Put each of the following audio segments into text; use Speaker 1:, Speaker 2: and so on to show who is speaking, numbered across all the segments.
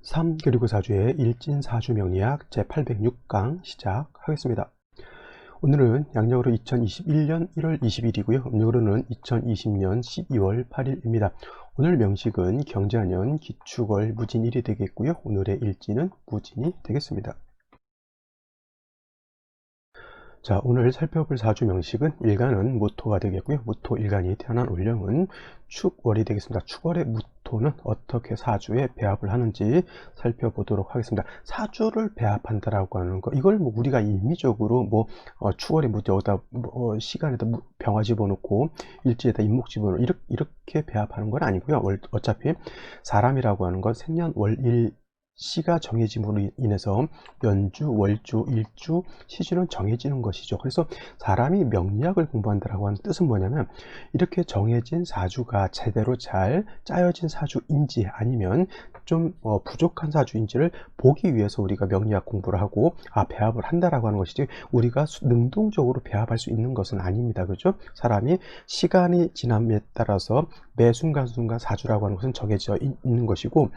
Speaker 1: 3 그리고 4주의 일진사주 명리학 제806강 시작하겠습니다. 오늘은 양력으로 2021년 1월 20일이고요. 음력으로는 2020년 12월 8일입니다. 오늘 명식은 경자년 기축월 무진일이 되겠고요. 오늘의 일진은 무진이 되겠습니다. 자, 오늘 살펴볼 사주 명식은 일간은 무토가 되겠고요. 무토 일간이 태어난 월령은 축월이 되겠습니다. 축월의 무토는 어떻게 사주에 배합을 하는지 살펴보도록 하겠습니다. 사주를 배합한다라고 하는 거, 이걸 뭐 우리가 임의적으로 축월의 무토 여기다 시간에다 병화 집어넣고 일지에다 임목 집어넣고 이렇게 배합하는 건 아니고요. 어차피 사람이라고 하는 건 생년월일 시가 정해짐으로 인해서 연주, 월주, 일주, 시주는 정해지는 것이죠. 그래서 사람이 명리학을 공부한다라고 하는 뜻은 뭐냐면 이렇게 정해진 사주가 제대로 잘 짜여진 사주인지 아니면 좀 부족한 사주인지를 보기 위해서 우리가 명리학 공부를 하고 배합을 한다라고 하는 것이지 우리가 능동적으로 배합할 수 있는 것은 아닙니다. 그죠? 사람이 시간이 지남에 따라서 매 순간순간 사주라고 하는 것은 정해져 있는 것이고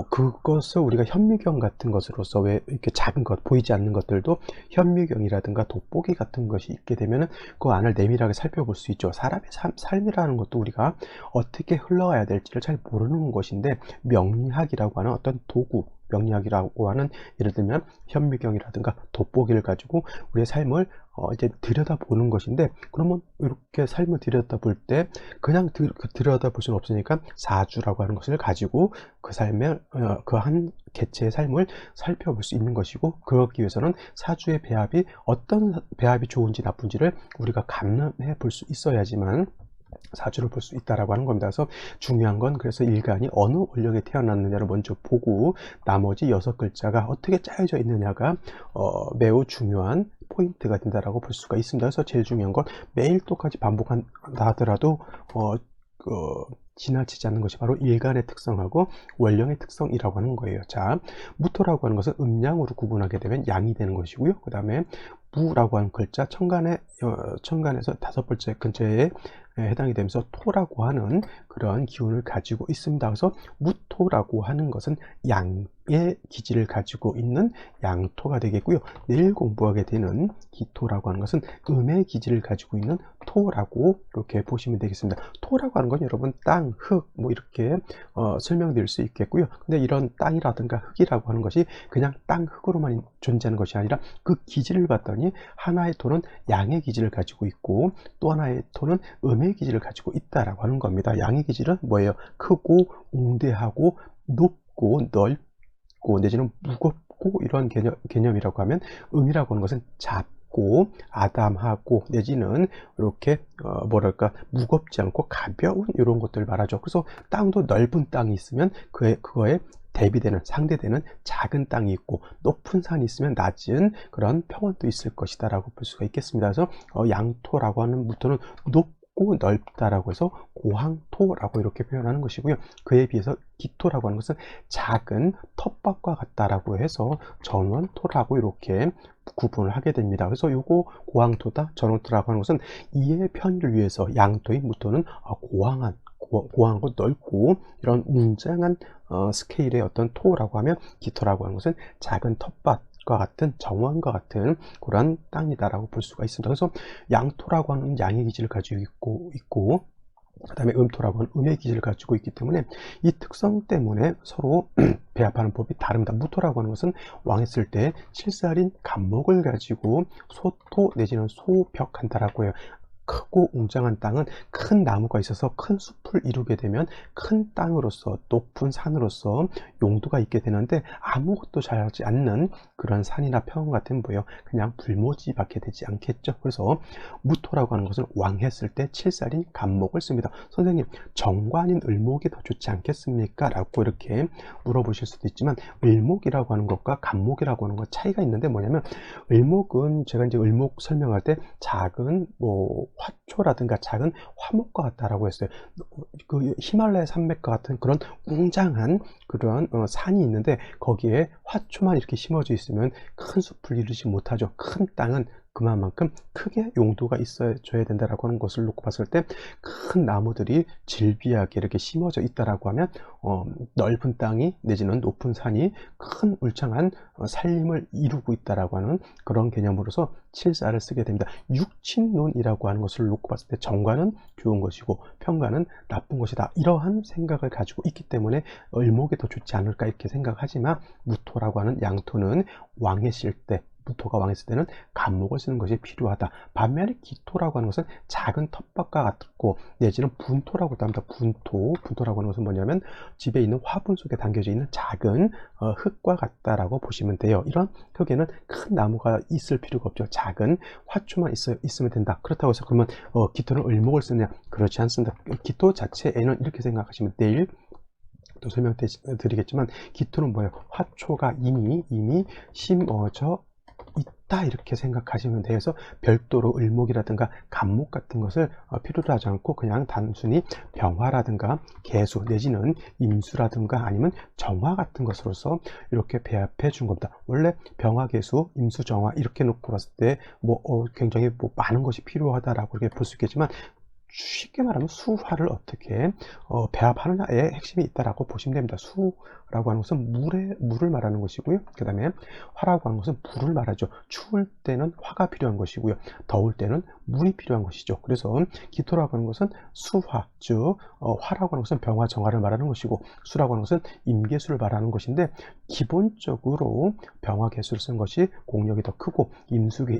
Speaker 1: 그것을 우리가 현미경 같은 것으로서 왜 이렇게 작은 것 보이지 않는 것들도 현미경이라든가 돋보기 같은 것이 있게 되면 그 안을 내밀하게 살펴볼 수 있죠. 사람의 삶이라는 것도 우리가 어떻게 흘러가야 될지를 잘 모르는 것인데 명리학이라고 하는 어떤 도구, 명리학이라고 하는 예를 들면 현미경이라든가 돋보기를 가지고 우리의 삶을 이제 들여다보는 것인데, 그러면 이렇게 삶을 들여다볼 때 그냥 들여다볼 수는 없으니까 사주라고 하는 것을 가지고 그 삶의 그 한 개체의 삶을 살펴볼 수 있는 것이고, 그러기 위해서는 사주의 배합이 어떤 배합이 좋은지 나쁜지를 우리가 감안해 볼 수 있어야지만 사주를 볼 수 있다라고 하는 겁니다. 그래서 중요한 건 그래서 일간이 어느 월령에 태어났느냐를 먼저 보고 나머지 6글자가 어떻게 짜여져 있느냐가 매우 중요한 포인트가 된다라고 볼 수가 있습니다. 그래서 제일 중요한 건 매일 똑같이 반복한다 하더라도 지나치지 않는 것이 바로 일간의 특성하고 월령의 특성이라고 하는 거예요. 자, 무토라고 하는 것은 음양으로 구분하게 되면 양이 되는 것이고요. 그 다음에 무라고 하는 글자 천간에서 5번째 근처에 해당이 되면서 토라고 하는 그런 기운을 가지고 있습니다. 그래서 무토라고 하는 것은 양의 기질을 가지고 있는 양토가 되겠고요. 내일 공부하게 되는 기토라고 하는 것은 음의 기질을 가지고 있는 토라고 이렇게 보시면 되겠습니다. 토라고 하는 건 여러분 땅, 흙 이렇게 설명드릴 수 있겠고요. 근데 이런 땅이라든가 흙이라고 하는 것이 그냥 땅, 흙으로만 존재하는 것이 아니라 그 기질을 봤더니 하나의 토는 양의 기질을 가지고 있고 또 하나의 토는 음의 기질을 가지고 있다라고 하는 겁니다. 양의 기질은 뭐예요? 크고 웅대하고 높고 넓고 내지는 무겁고 이런 개념이라고 하면, 음이라고 하는 것은 작고 아담하고 내지는 이렇게 무겁지 않고 가벼운 이런 것들을 말하죠. 그래서 땅도 넓은 땅이 있으면 그거에 대비되는 상대되는 작은 땅이 있고 높은 산이 있으면 낮은 그런 평원도 있을 것이다 라고 볼 수가 있겠습니다. 그래서 양토라고 하는 무토는 높고 넓다라고 해서 고항토라고 이렇게 표현하는 것이고요. 그에 비해서 기토라고 하는 것은 작은 텃밭과 같다라고 해서 전원토라고 이렇게 구분을 하게 됩니다. 그래서 요거 고항토다 전원토라고 하는 것은 이해 편의를 위해서 양토인 무토는 고항하고 넓고 이런 웅장한 스케일의 어떤 토라고 하면, 기토라고 하는 것은 작은 텃밭과 같은 정원과 같은 그런 땅이다라고 볼 수가 있습니다. 그래서 양토라고 하는 양의 기질을 가지고 있고 그 다음에 음토라고 하는 음의 기질을 가지고 있기 때문에 이 특성 때문에 서로 배합하는 법이 다릅니다. 무토라고 하는 것은 왕했을 때 칠살인 간목을 가지고 소토 내지는 소벽한다라고 해요. 크고 웅장한 땅은 큰 나무가 있어서 큰 숲을 이루게 되면 큰 땅으로서 높은 산으로서 용도가 있게 되는데, 아무것도 자라지 않는 그런 산이나 평원 같은 그냥 불모지밖에 되지 않겠죠. 그래서 무토라고 하는 것은 왕했을 때 칠살인 간목을 씁니다. 선생님, 정관인 을목이 더 좋지 않겠습니까? 라고 이렇게 물어보실 수도 있지만, 을목이라고 하는 것과 간목이라고 하는 것 차이가 있는데 뭐냐면, 을목은 제가 이제 을목 설명할 때 작은 화초라든가 작은 화목과 같다라고 했어요. 그 히말라야 산맥과 같은 그런 웅장한 그런 산이 있는데 거기에 화초만 이렇게 심어져 있으면 큰 숲을 이루지 못하죠. 큰 땅은 그만큼 크게 용도가 있어줘야 된다라고 하는 것을 놓고 봤을 때 큰 나무들이 질비하게 이렇게 심어져 있다라고 하면 넓은 땅이 내지는 높은 산이 큰 울창한 산림을 이루고 있다라고 하는 그런 개념으로서 칠사를 쓰게 됩니다. 육친론이라고 하는 것을 놓고 봤을 때 정과는 좋은 것이고 평가는 나쁜 것이다. 이러한 생각을 가지고 있기 때문에 을목이 더 좋지 않을까 이렇게 생각하지만 무토라고 하는 양토는 왕했을 때 무토가 왕했을 때는 간목을 쓰는 것이 필요하다. 반면에 기토라고 하는 것은 작은 텃밭과 같고 내지는 분토라고도 합니다. 분토라고 하는 것은 뭐냐면 집에 있는 화분 속에 담겨져 있는 작은 흙과 같다라고 보시면 돼요. 이런 흙에는 큰 나무가 있을 필요가 없죠. 작은 화초만 있으면 된다. 그렇다고 해서 그러면 기토는 을목을 쓰느냐? 그렇지 않습니다. 기토 자체에는 이렇게 생각하시면 내일 또 설명드리겠지만 기토는 뭐예요? 화초가 이미 심어져 있다 이렇게 생각하시면 돼서 별도로 을목이라든가 간목 같은 것을 필요로 하지 않고 그냥 단순히 병화라든가 개수 내지는 임수라든가 아니면 정화 같은 것으로서 이렇게 배합해 준 겁니다. 원래 병화, 개수, 임수, 정화 이렇게 놓고 봤을 때 굉장히 많은 것이 필요하다라고 이렇게 볼 수 있겠지만 쉽게 말하면 수화를 어떻게 배합하느냐에 핵심이 있다라고 보시면 됩니다. 수라고 하는 것은 물을 말하는 것이고요. 그 다음에 화라고 하는 것은 불을 말하죠. 추울 때는 화가 필요한 것이고요. 더울 때는 물이 필요한 것이죠. 그래서 기토라고 하는 것은 수화, 즉 화라고 하는 것은 병화, 정화를 말하는 것이고 수라고 하는 것은 임계수를 말하는 것인데 기본적으로 병화, 개수를 쓰는 것이 공력이 더 크고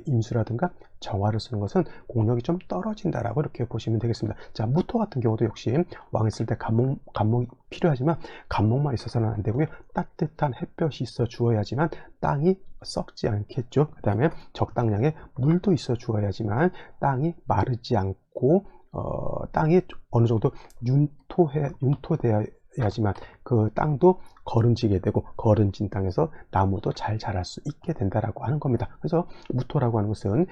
Speaker 1: 임수라든가 정화를 쓰는 것은 공력이 좀 떨어진다라고 이렇게 보시면 되겠습니다. 자, 무토 같은 경우도 역시 왕했을 때 간목이 필요하지만 간목만 있어서는 안 되고요. 따뜻한 햇볕이 있어 주어야지만 땅이 썩지 않겠죠. 그 다음에 적당량의 물도 있어 주어야지만 땅이 마르지 않고 땅이 어느 정도 윤토되어야지만 그 땅도 거름지게 되고 거름진 땅에서 나무도 잘 자랄 수 있게 된다라고 하는 겁니다. 그래서 무토라고 하는 것은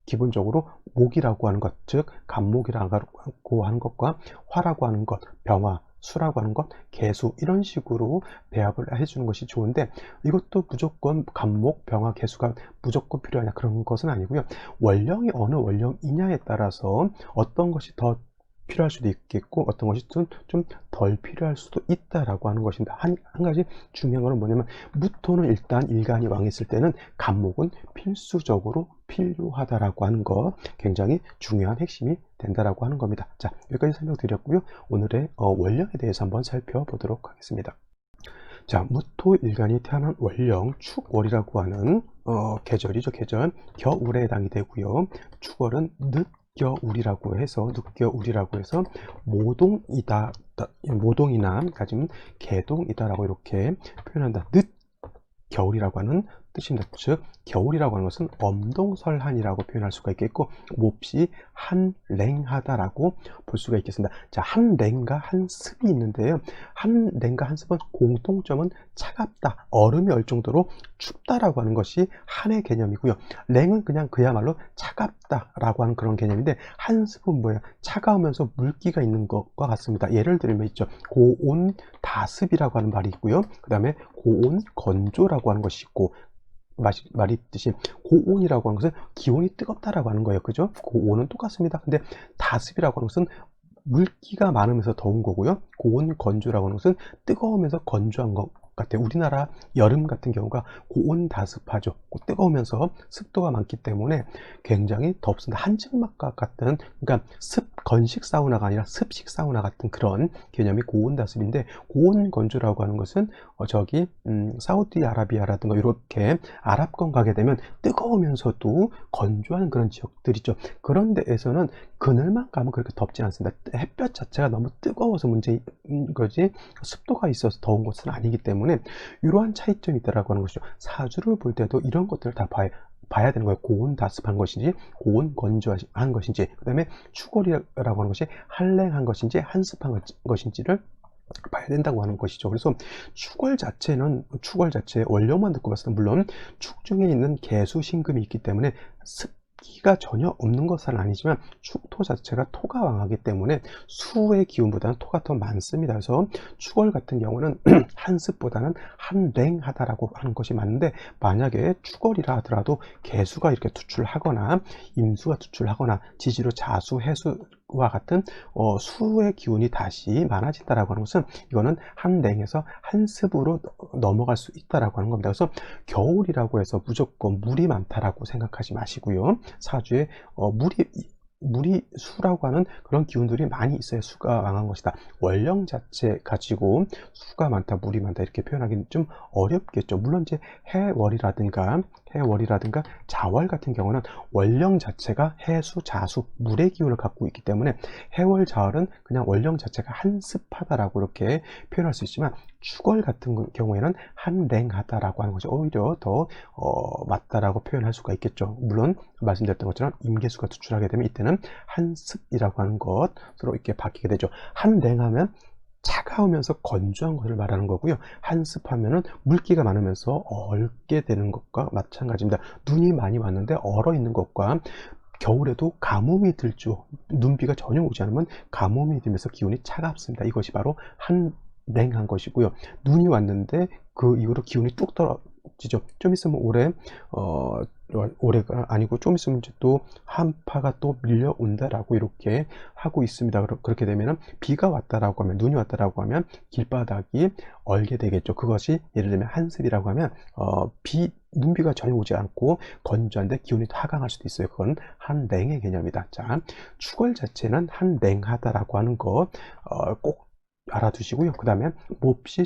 Speaker 1: 기본적으로 목이라고 하는 것, 즉 간목이라고 하는 것과 화라고 하는 것, 병화, 수라고 하는 것, 개수 이런 식으로 배합을 해주는 것이 좋은데 이것도 무조건 간목, 병화, 개수가 무조건 필요하냐 그런 것은 아니고요. 원령이 어느 원령이냐에 따라서 어떤 것이 더 필요할 수도 있겠고 어떤 것이 좀 덜 필요할 수도 있다라고 하는 것입니다. 한 가지 중요한 것은 뭐냐면 무토는 일단 일간이 왕했을 때는 간목은 필수적으로 필요하다라고 하는 것 굉장히 중요한 핵심이 된다라고 하는 겁니다. 자, 여기까지 설명드렸고요. 오늘의 원령에 대해서 한번 살펴보도록 하겠습니다. 자, 무토 일간이 태어난 원령 축월이라고 하는 계절이죠. 계절 겨울에 해당이 되고요. 축월은 늦겨울이라고 해서 모동이나 가지면 개동이다라고 이렇게 표현한다. 늦겨울이라고 하는 뜻입니다. 즉 겨울이라고 하는 것은 엄동설한이라고 표현할 수가 있겠고 몹시 한랭하다라고 볼 수가 있겠습니다. 자, 한랭과 한습이 있는데요. 한랭과 한습은 공통점은 차갑다, 얼음이 얼 정도로 춥다라고 하는 것이 한의 개념이고요. 랭은 그냥 그야말로 차갑다라고 하는 그런 개념인데 한습은 뭐예요? 차가우면서 물기가 있는 것과 같습니다. 예를 들면 있죠. 고온다습이라고 하는 말이 있고요. 그 다음에 고온건조라고 하는 것이 있고 말이 있듯이 고온이라고 하는 것은 기온이 뜨겁다라고 하는 거예요. 그죠? 고온은 똑같습니다. 근데 다습이라고 하는 것은 물기가 많으면서 더운 거고요. 고온건조라고 하는 것은 뜨거우면서 건조한 것 같아요. 우리나라 여름 같은 경우가 고온다습하죠. 뜨거우면서 습도가 많기 때문에 굉장히 덥습니다. 한증막과 같은, 그러니까 건식 사우나가 아니라 습식 사우나 같은 그런 개념이 고온다습인데 고온건조라고 하는 것은 사우디아라비아라든가 이렇게 아랍권 가게 되면 뜨거우면서도 건조한 그런 지역들 있죠. 그런 데에서는 그늘만 가면 그렇게 덥지 않습니다. 햇볕 자체가 너무 뜨거워서 문제인 거지 습도가 있어서 더운 것은 아니기 때문에 이러한 차이점이 있다라고 하는 것이죠. 사주를 볼 때도 이런 것들을 다 봐야 되는 거예요. 고온다습한 것인지 고온건조한 것인지 그 다음에 축월이라고 하는 것이 한랭한 것인지 한습한 것인지를 봐야 된다고 하는 것이죠. 그래서 축월 자체 원료만 듣고 봤을 때 물론 축 중에 있는 개수 신금이 있기 때문에 기가 전혀 없는 것은 아니지만 축토 자체가 토가 왕하기 때문에 수의 기운보다는 토가 더 많습니다. 그래서 축월 같은 경우는 한습보다는 한랭하다라고 하는 것이 맞는데, 만약에 축월이라 하더라도 개수가 이렇게 투출하거나 임수가 투출하거나 지지로 자수, 해수와 같은 수의 기운이 다시 많아진다라고 하는 것은, 이거는 한랭에서 한습으로 넘어갈 수 있다라고 하는 겁니다. 그래서 겨울이라고 해서 무조건 물이 많다라고 생각하지 마시고요. 사주에 물이 수라고 하는 그런 기운들이 많이 있어야 수가 왕한 것이다. 원령 자체 가지고 수가 많다, 물이 많다 이렇게 표현하기는 좀 어렵겠죠. 물론 이제 해월이라든가 자월 같은 경우는 원령 자체가 해수, 자수, 물의 기운을 갖고 있기 때문에 해월, 자월은 그냥 원령 자체가 한습하다라고 이렇게 표현할 수 있지만, 축월 같은 경우에는 한랭하다라고 하는 것이 오히려 더 맞다라고 표현할 수가 있겠죠. 물론 말씀드렸던 것처럼 임계수가 투출하게 되면 이때는 한습이라고 하는 것으로 이렇게 바뀌게 되죠. 한랭하면 차가우면서 건조한 것을 말하는 거고요. 한습하면은 물기가 많으면서 얼게 되는 것과 마찬가지입니다. 눈이 많이 왔는데 얼어 있는 것과, 겨울에도 가뭄이 들죠. 눈비가 전혀 오지 않으면 가뭄이 들면서 기온이 차갑습니다. 이것이 바로 한랭한 것이고요. 눈이 왔는데 그 이후로 기온이 뚝 떨어지죠. 좀 있으면 올해가 아니고 좀 있으면 이제 또 한파가 또 밀려온다라고 이렇게 하고 있습니다. 그렇게 되면은 비가 왔다라고 하면, 눈이 왔다라고 하면 길바닥이 얼게 되겠죠. 그것이 예를 들면 한습이라고 하면 눈비가 전혀 오지 않고 건조한데 기온이 하강할 수도 있어요. 그건 한랭의 개념이다. 자, 축월 자체는 한랭하다라고 하는 것 꼭 알아두시고요. 그 다음에 몹시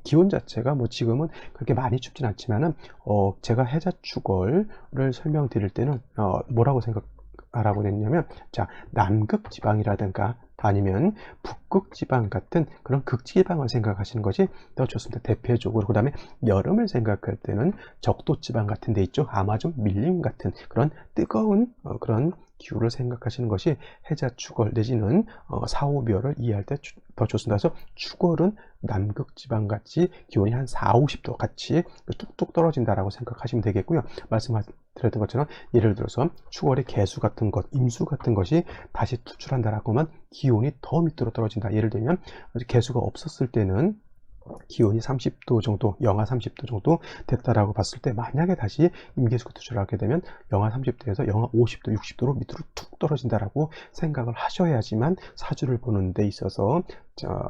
Speaker 1: 기온 자체가 뭐 지금은 그렇게 많이 춥진 않지만은 제가 해자축월을 설명드릴 때는 뭐라고 생각하라고 했냐면, 자, 남극 지방이라든가 아니면 북극 지방 같은 그런 극지방을 생각하시는 것이 더 좋습니다. 대표적으로. 그 다음에 여름을 생각할 때는 적도 지방 같은 데 있죠. 아마존 밀림 같은 그런 뜨거운 그런 기후를 생각하시는 것이 해자축월 내지는 사오묘를 이해할 때 더 좋습니다. 그래서 축월은 남극지방 같이 기온이 한 4, 50도 같이 뚝뚝 떨어진다라고 생각하시면 되겠고요. 말씀드렸던 것처럼 예를 들어서 축월의 개수 같은 것, 임수 같은 것이 다시 투출한다라고 하면 기온이 더 밑으로 떨어진다. 예를 들면 개수가 없었을 때는 기온이 30도 정도, 영하 30도 정도 됐다라고 봤을 때, 만약에 다시 임계수가 투출하게 되면 영하 30도에서 영하 50도, 60도로 밑으로 툭 떨어진다라고 생각을 하셔야지만 사주를 보는 데 있어서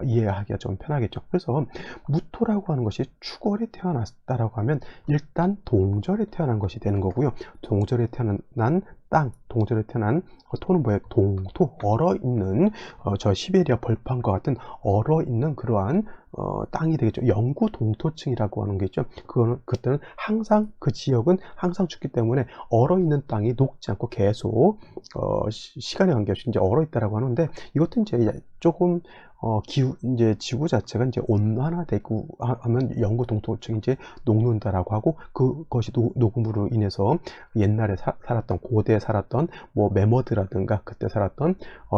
Speaker 1: 이해하기가 좀 편하겠죠. 그래서 무토라고 하는 것이 축월에 태어났다라고 하면 일단 동절에 태어난 것이 되는 거고요. 동절에 태어난 땅, 동절에 태어난 토는 뭐예요? 동토, 얼어있는 저 시베리아 벌판과 같은 얼어있는 그러한 땅이 되겠죠. 영구 동토층이라고 하는 게 있죠. 그때는 항상 그 지역은 항상 춥기 때문에 얼어있는 땅이 녹지 않고 계속 시간에 관계없이 이제 얼어있다라고 하는데, 이것도 이제 조금 이제 지구 자체가 이제 온난화되고 하면 영구 동토층이 이제 녹는다라고 하고, 그것이 녹음으로 인해서 옛날에 살았던, 고대에 살았던 뭐 매머드라든가 그때 살았던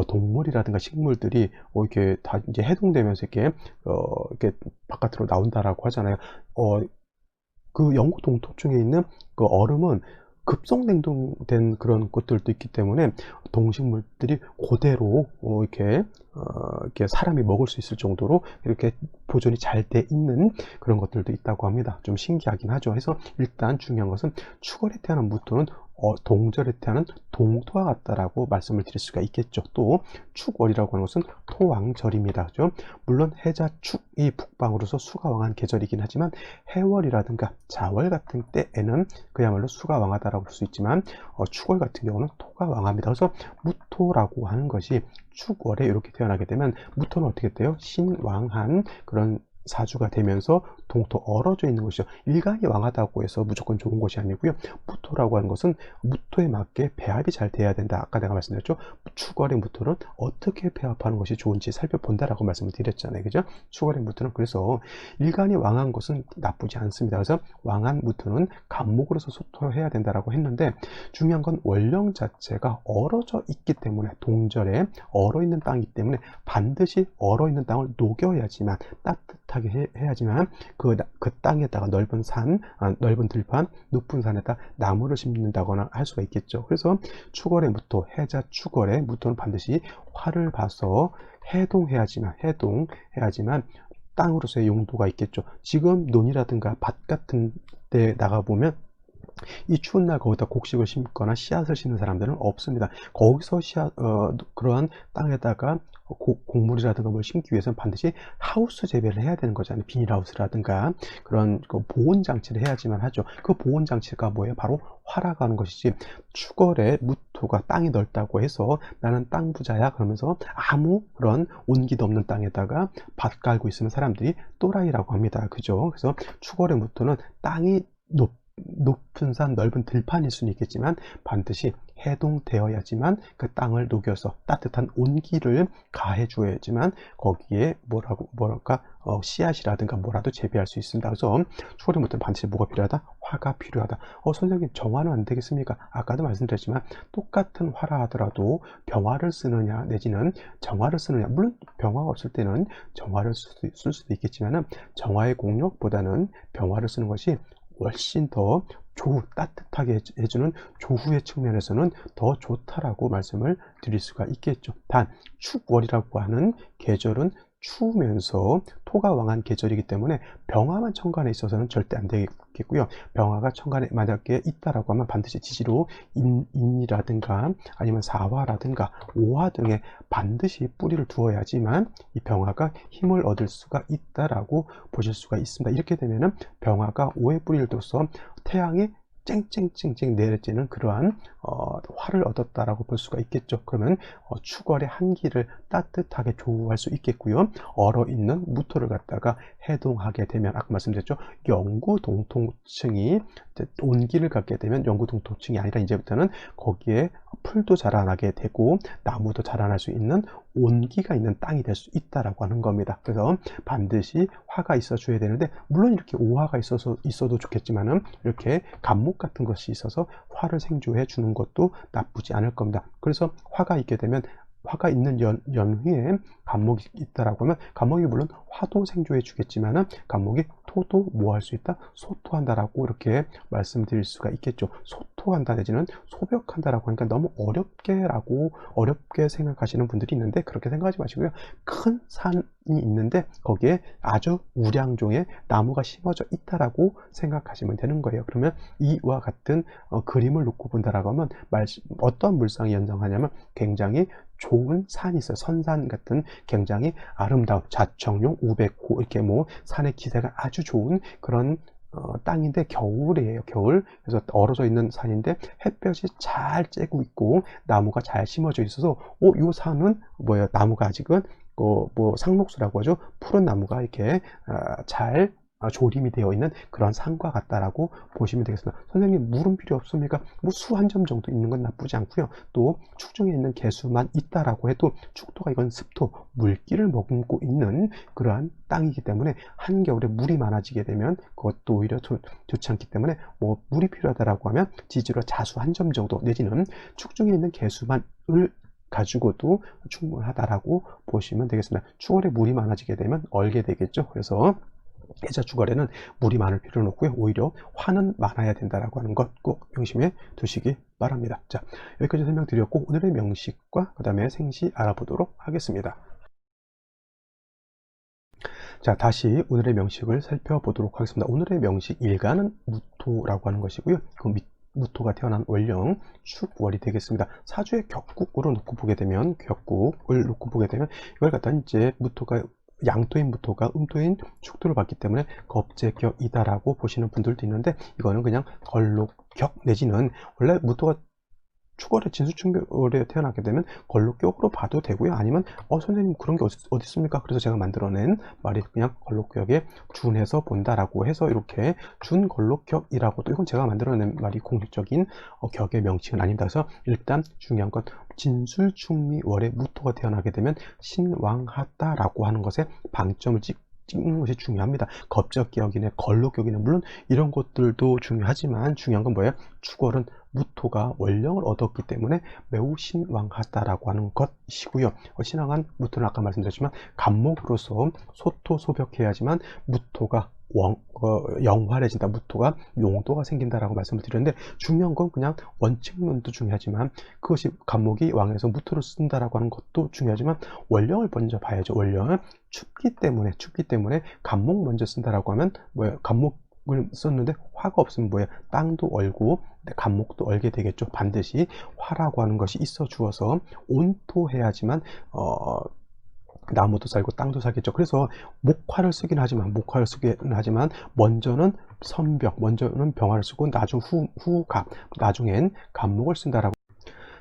Speaker 1: 동물이라든가 식물들이 이렇게 다 이제 해동되면서 이렇게 바깥으로 나온다라고 하잖아요. 그 영구 동토층에 있는 그 얼음은 급속 냉동된 그런 것들도 있기 때문에 동식물들이 그대로 이렇게 사람이 먹을 수 있을 정도로 이렇게 보존이 잘 돼 있는 그런 것들도 있다고 합니다. 좀 신기하긴 하죠. 그래서 일단 중요한 것은 축월에 태어난 무토는 동절에 태어난 동토와 같다라고 말씀을 드릴 수가 있겠죠. 또 축월이라고 하는 것은 토왕절입니다. 그죠? 물론 해자축이 북방으로서 수가 왕한 계절이긴 하지만 해월이라든가 자월 같은 때에는 그야말로 수가 왕하다라고 볼 수 있지만 축월 같은 경우는 토가 왕합니다. 그래서 무토라고 하는 것이 축월에 이렇게 태어나게 되면 무토는 어떻게 돼요? 신왕한 그런 사주가 되면서 동토 얼어져 있는 것이죠. 일간이 왕하다고 해서 무조건 좋은 것이 아니고요. 무토라고 하는 것은 무토에 맞게 배합이 잘 돼야 된다. 아까 내가 말씀드렸죠. 축월의 무토는 어떻게 배합하는 것이 좋은지 살펴본다라고 말씀을 드렸잖아요. 그죠? 축월의 무토는 그래서 일간이 왕한 것은 나쁘지 않습니다. 그래서 왕한 무토는 간목으로서 소토해야 된다라고 했는데, 중요한 건 원령 자체가 얼어져 있기 때문에, 동절에 얼어 있는 땅이기 때문에 반드시 얼어 있는 땅을 녹여야지만 따뜻한 따뜻하게 해야지만 그 땅에다가 넓은 산, 넓은 들판, 높은 산에다 나무를 심는다거나 할 수가 있겠죠. 그래서 축월의 무토, 해자 축월의 무토는 반드시 화를 봐서 해동해야지만 땅으로서의 용도가 있겠죠. 지금 논이라든가 밭 같은 데 나가보면 이 추운 날 거기다 곡식을 심거나 씨앗을 심는 사람들은 없습니다. 거기서 그러한 땅에다가 곡물이라든가 뭘 심기 위해서는 반드시 하우스 재배를 해야 되는 거잖아요. 비닐하우스라든가 그런 보온 장치를 해야지만 하죠. 그 보온 장치가 뭐예요? 바로 화라고 하는 것이지, 축월에 무토가 땅이 넓다고 해서 나는 땅 부자야 그러면서 아무 그런 온기도 없는 땅에다가 밭 깔고 있으면 사람들이 또라이라고 합니다. 그죠? 그래서 축월의 무토는 땅이 높은 산, 넓은 들판일 수는 있겠지만 반드시 해동되어야지만 그 땅을 녹여서 따뜻한 온기를 가해 주어야지만 거기에 뭐랄까 씨앗이라든가 뭐라도 재배할 수 있습니다. 그래서 축월의 무토는 반드시 뭐가 필요하다? 화가 필요하다. 선생님, 정화는 안 되겠습니까? 아까도 말씀드렸지만 똑같은 화라 하더라도 병화를 쓰느냐 내지는 정화를 쓰느냐, 물론 병화가 없을 때는 정화를 쓸 수도 있겠지만은 정화의 공력보다는 병화를 쓰는 것이 훨씬 더 따뜻하게 해주는 조후의 측면에서는 더 좋다라고 말씀을 드릴 수가 있겠죠. 단 축월이라고 하는 계절은 추우면서 토가 왕한 계절이기 때문에 병화만 천간에 있어서는 절대 안 되겠고요. 병화가 천간에 만약에 있다라고 하면 반드시 지지로 인이라든가 아니면 사화라든가 오화 등에 반드시 뿌리를 두어야지만 이 병화가 힘을 얻을 수가 있다라고 보실 수가 있습니다. 이렇게 되면은 병화가 오에 뿌리를 둬서 태양이 쨍쨍쨍쨍 내려지는 그러한 화를 얻었다라고 볼 수가 있겠죠. 그러면 축월의 한기를 따뜻하게 조우할 수 있겠고요. 얼어있는 무토를 갖다가 해동하게 되면 아까 말씀드렸죠. 영구동통층이 온기를 갖게 되면 영구동통층이 아니라 이제부터는 거기에 풀도 자라나게 되고 나무도 자라날 수 있는 온기가 있는 땅이 될 수 있다라고 하는 겁니다. 그래서 반드시 화가 있어 줘야 되는데, 물론 이렇게 오화가 있어도 좋겠지만은 이렇게 간목 같은 것이 있어서 화를 생조해 주는 것도 나쁘지 않을 겁니다. 그래서 화가 있게 되면 화가 있는 연후에 간목이 있다라고 하면 간목이 물론 화도 생조해 주겠지만은 간목이 토도 뭐 할 수 있다? 소토한다라고 이렇게 말씀드릴 수가 있겠죠. 소토한다 내지는 소벽한다라고 하니까 너무 어렵게 생각하시는 분들이 있는데 그렇게 생각하지 마시고요. 큰 산이 있는데 거기에 아주 우량종의 나무가 심어져 있다라고 생각하시면 되는 거예요. 그러면 이와 같은 그림을 놓고 본다라고 하면 어떤 물상이 연상하냐면 굉장히 좋은 산이 있어요. 선산 같은 굉장히 아름다운 자청룡, 우백호 이렇게 뭐 산의 기세가 아주 좋은 그런 땅인데 겨울이에요. 겨울. 그래서 얼어져 있는 산인데 햇볕이 잘 쬐고 있고 나무가 잘 심어져 있어서 이 산은 뭐예요? 나무가 아직은 뭐 상록수라고 하죠. 푸른 나무가 이렇게 잘 조림이 되어 있는 그런 산과 같다라고 보시면 되겠습니다. 선생님, 물은 필요 없습니까? 뭐 수 한 점 정도 있는 건 나쁘지 않고요. 또 축중에 있는 개수만 있다라고 해도 축토가 이건 습토, 물기를 머금고 있는 그러한 땅이기 때문에 한겨울에 물이 많아지게 되면 그것도 오히려 좋지 않기 때문에 뭐 물이 필요하다라고 하면 지지로 자수 한 점 정도 내지는 축중에 있는 개수만을 가지고도 충분하다라고 보시면 되겠습니다. 축월에 물이 많아지게 되면 얼게 되겠죠. 그래서 해자 축월에는 물이 많을 필요는 없고요. 오히려 화는 많아야 된다라고 하는 것 꼭 명심해 두시기 바랍니다. 자, 여기까지 설명드렸고 오늘의 명식과 그 다음에 생시 알아보도록 하겠습니다. 자, 다시 오늘의 명식을 살펴보도록 하겠습니다. 오늘의 명식 일간은 무토라고 하는 것이고요. 그 무토가 태어난 월령 축월이 되겠습니다. 사주의 격국으로 놓고 보게 되면 이걸 갖다 이제 무토가 양토인 무토가 음토인 축토를 받기 때문에 겁재격이다라고 보시는 분들도 있는데 있거는 그냥 걸록격 내지는 원래 무토가 축월에 진수충월에 태어나게 되면 걸록격으로 봐도 되고요. 아니면 선생님 그런 게 어디 있습니까? 그래서 제가 만들어낸 말이 그냥 걸록격에 준해서 본다라고 해서 이렇게 준걸록격이라고, 또 이건 제가 만들어낸 말이 공식적인 격의 명칭은 아닙니다. 그래서 일단 중요한 건 진술충미월에 무토가 태어나게 되면 신왕하다라고 하는 것에 방점을 찍는 것이 중요합니다. 겁적격이네, 걸록격이네, 물론 이런 것들도 중요하지만 중요한 건 뭐예요? 축월은 무토가 원령을 얻었기 때문에 매우 신왕하다라고 하는 것이고요. 신왕한 무토는 아까 말씀드렸지만 간목으로서 소토소벽해야지만 무토가 영활해진다, 무토가 용도가 생긴다라고 말씀을 드렸는데, 중요한 건 그냥 원칙론도 중요하지만 그것이 간목이 왕에서 무토를 쓴다라고 하는 것도 중요하지만 원령을 먼저 봐야죠. 원령은 춥기 때문에 간목 먼저 쓴다라고 하면 뭐예요? 간목을 썼는데 화가 없으면 뭐예요? 땅도 얼고 간목도 얼게 되겠죠. 반드시 화라고 하는 것이 있어 주어서 온토해야지만 나무도 살고 땅도 살겠죠. 그래서 목화를 쓰긴 하지만 먼저는 선벽, 먼저는 병화를 쓰고 나중엔 간목을 쓴다라고.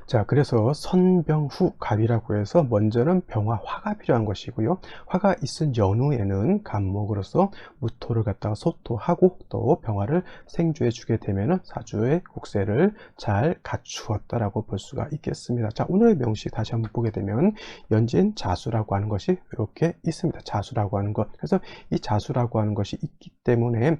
Speaker 1: 자, 그래서 선병후갑이라고 해서 먼저는 병화, 화가 필요한 것이고요. 화가 있은 연후에는 간목으로서 무토를 갖다가 소토하고 또 병화를 생주해 주게 되면은 사주의 국세를 잘 갖추었다라고 볼 수가 있겠습니다. 자, 오늘의 명시 다시 한번 보게 되면 연진 자수라고 하는 것이 이렇게 있습니다. 자수라고 하는 것. 그래서 이 자수라고 하는 것이 있기 때문에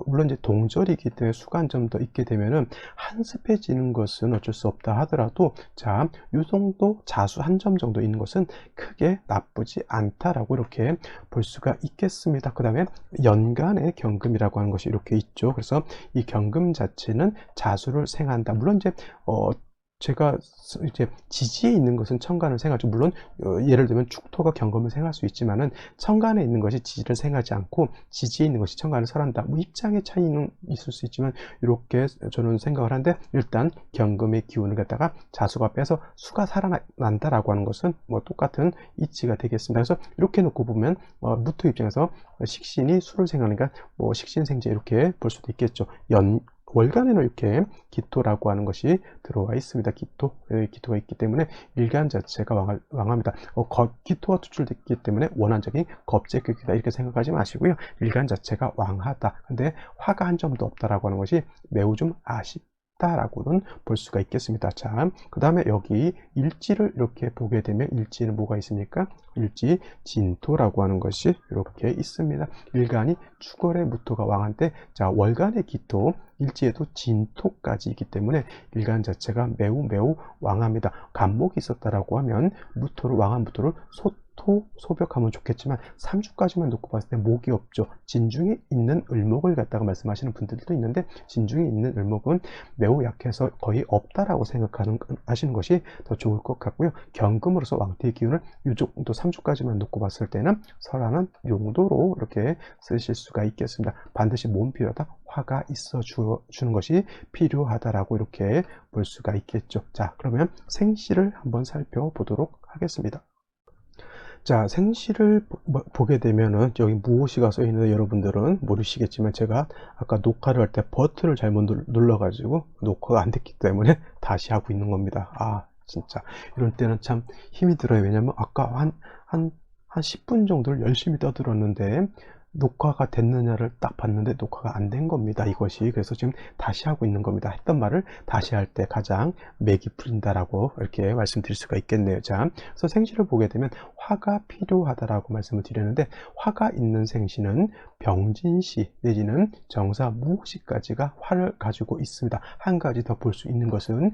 Speaker 1: 물론 이제 동절이기 때문에 수간점도 있게 되면은 한습해지는 것은 어쩔 수 없다 하더라도, 자, 요 정도 자수 한 점 정도 있는 것은 크게 나쁘지 않다라고 이렇게 볼 수가 있겠습니다. 그 다음에 연간의 경금이라고 하는 것이 이렇게 있죠. 그래서 이 경금 자체는 자수를 생한다. 물론 이제 제가 이제 지지에 있는 것은 천간을 생하죠. 물론 예를 들면 축토가 경금을 생할 수 있지만은 천간에 있는 것이 지지를 생하지 않고 지지에 있는 것이 천간을 설한다. 뭐 입장의 차이는 있을 수 있지만 이렇게 저는 생각을 하는데, 일단 경금의 기운을 갖다가 자수가 빼서 수가 살아난다라고 하는 것은 뭐 똑같은 이치가 되겠습니다. 그래서 이렇게 놓고 보면 무토 입장에서 식신이 수를 생하니까 뭐 식신생재 이렇게 볼 수도 있겠죠. 월간에는 이렇게 기토라고 하는 것이 들어와 있습니다. 기토가 있기 때문에 일간 자체가 왕합니다. 기토가 투출됐기 때문에 원한적인 겁재격이다 이렇게 생각하지 마시고요. 일간 자체가 왕하다. 근데 화가 한 점도 없다라고 하는 것이 매우 좀 아쉽다라고는 볼 수가 있겠습니다. 자, 그 다음에 여기 일지를 이렇게 보게 되면 일지는 뭐가 있습니까? 일지 진토라고 하는 것이 이렇게 있습니다. 일간이 축월의 무토가 왕한데, 자, 월간의 기토, 일지에도 진토까지 있기 때문에 일간 자체가 매우 왕합니다. 간목이 있었다라고 하면 왕한 무토를 소벽하면 좋겠지만 3주까지만 놓고 봤을 때 목이 없죠. 진중에 있는 을목을 갖다가 말씀하시는 분들도 있는데, 진중에 있는 을목은 매우 약해서 거의 없다라고 하시는 것이 더 좋을 것 같고요. 경금으로서 왕태의 기운을 이 정도 3주까지만 놓고 봤을 때는 설하는 용도로 이렇게 쓰실 수가 있겠습니다. 반드시 몸 필요하다, 화가 있어 주는 것이 필요하다라고 이렇게 볼 수가 있겠죠. 자, 그러면 생시를 한번 살펴보도록 하겠습니다. 자, 생시를 보게 되면은 여기 무엇이가 써 있는데 여러분들은 모르시겠지만, 제가 아까 녹화를 할 때 버튼을 잘못 눌러 가지고 녹화가 안 됐기 때문에 다시 하고 있는 겁니다. 진짜 이럴 때는 참 힘이 들어요. 왜냐면 아까 한 10분 정도를 열심히 떠들었는데 녹화가 됐느냐를 딱 봤는데 녹화가 안 된 겁니다, 이것이. 그래서 지금 다시 하고 있는 겁니다. 했던 말을 다시 할 때 가장 맥이 풀린다라고 이렇게 말씀드릴 수가 있겠네요. 자, 그래서 생시를 보게 되면 화가 필요하다라고 말씀을 드렸는데, 화가 있는 생시는 병진시 내지는 정사무시까지가 화를 가지고 있습니다. 한 가지 더 볼 수 있는 것은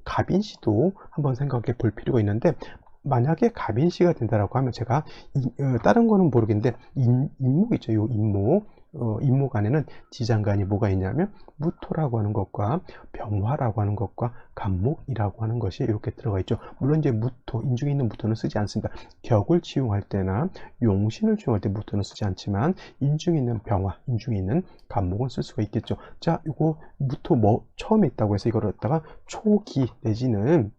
Speaker 1: 갑인시도 한번 생각해 볼 필요가 있는데, 만약에 갑인시가 된다라고 하면, 제가 다른 거는 모르겠는데 인목 있죠. 요 인목 안에는 지장간이 뭐가 있냐면 무토라고 하는 것과 병화라고 하는 것과 간목이라고 하는 것이 이렇게 들어가 있죠. 물론 이제 인중에 있는 무토는 쓰지 않습니다. 격을 치용할 때나 용신을 치용할 때 무토는 쓰지 않지만 인중에 있는 병화, 인중에 있는 간목은 쓸 수가 있겠죠. 자, 이거 무토 처음에 있다고 해서 이걸 갖다가 초기 내지는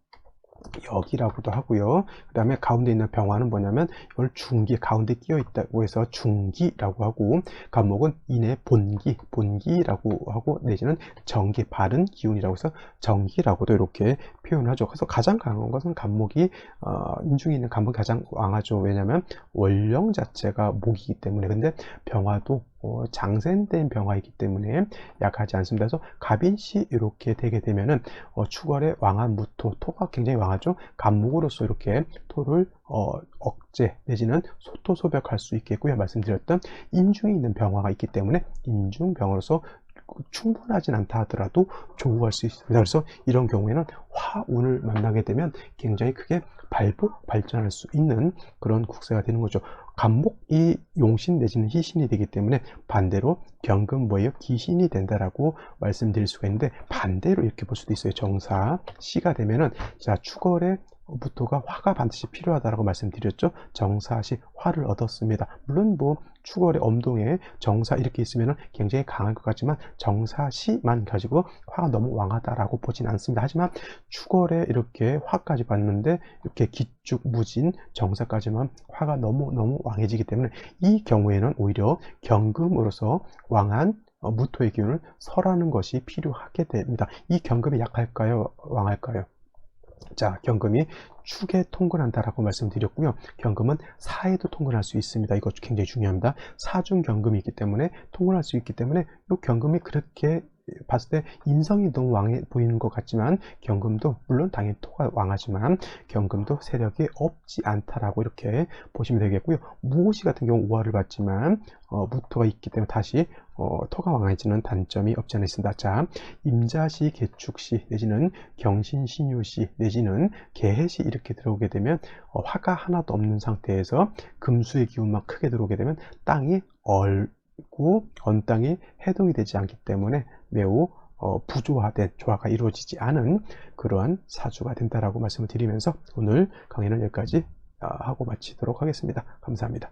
Speaker 1: 역이라고도 하고요. 그 다음에 가운데 있는 병화는 뭐냐면 이걸 중기, 가운데 끼어 있다고 해서 중기라고 하고, 간목은 인의 본기라고 하고, 내지는 정기, 바른 기운이라고 해서 정기라고도 이렇게 표현하죠. 그래서 가장 강한 것은 간목이 인중에 있는 간목이 가장 왕하죠. 왜냐하면 원령 자체가 목이기 때문에. 근데 병화도 장생된 병화이기 때문에 약하지 않습니다. 그래서 갑인시 이렇게 되게 되면은 축월의 왕한 무토, 토가 굉장히 왕하죠. 간목으로서 이렇게 토를 억제 내지는 소토소벽할 수 있겠고요. 말씀드렸던 인중에 있는 병화가 있기 때문에 인중병으로서 충분하진 않다 하더라도 조우할 수 있습니다. 그래서 이런 경우에는 화운을 만나게 되면 굉장히 크게 발전할 수 있는 그런 국세가 되는 거죠. 간목이 용신 내지는 희신이 되기 때문에 반대로 경금 뭐예요? 기신이 된다라고 말씀드릴 수가 있는데, 반대로 이렇게 볼 수도 있어요. 정사 시가 되면은, 자, 축월에 무토가 화가 반드시 필요하다라고 말씀드렸죠. 정사시 화를 얻었습니다. 물론 뭐 축월에 엄동에 정사 이렇게 있으면 굉장히 강할 것 같지만 정사시만 가지고 화가 너무 왕하다라고 보진 않습니다. 하지만 축월에 이렇게 화까지 봤는데 이렇게 기축 무진 정사까지만 화가 너무 왕해지기 때문에 이 경우에는 오히려 경금으로서 왕한 무토의 기운을 설하는 것이 필요하게 됩니다. 이 경금이 약할까요? 왕할까요? 자, 경금이 축에 통근한다라고 말씀드렸고요. 경금은 사에도 통근할 수 있습니다. 이거 굉장히 중요합니다. 사중 경금이 있기 때문에 통근할 수 있기 때문에 이 경금이 그렇게 봤을 때 인성이 너무 왕해 보이는 것 같지만, 경금도 물론 당연히 토가 왕하지만 경금도 세력이 없지 않다라고 이렇게 보시면 되겠고요. 무오시 같은 경우 오화를 받지만 무토가 있기 때문에 다시 토가 왕해지는 단점이 없지 않아 있습니다. 자, 임자시, 개축시 내지는 경신신유시 내지는 개해시 이렇게 들어오게 되면 화가 하나도 없는 상태에서 금수의 기운만 크게 들어오게 되면 땅이 얼고 언 땅이 해동이 되지 않기 때문에 매우 부조화된 조화가 이루어지지 않은 그러한 사주가 된다라고 말씀을 드리면서 오늘 강의는 여기까지 하고 마치도록 하겠습니다. 감사합니다.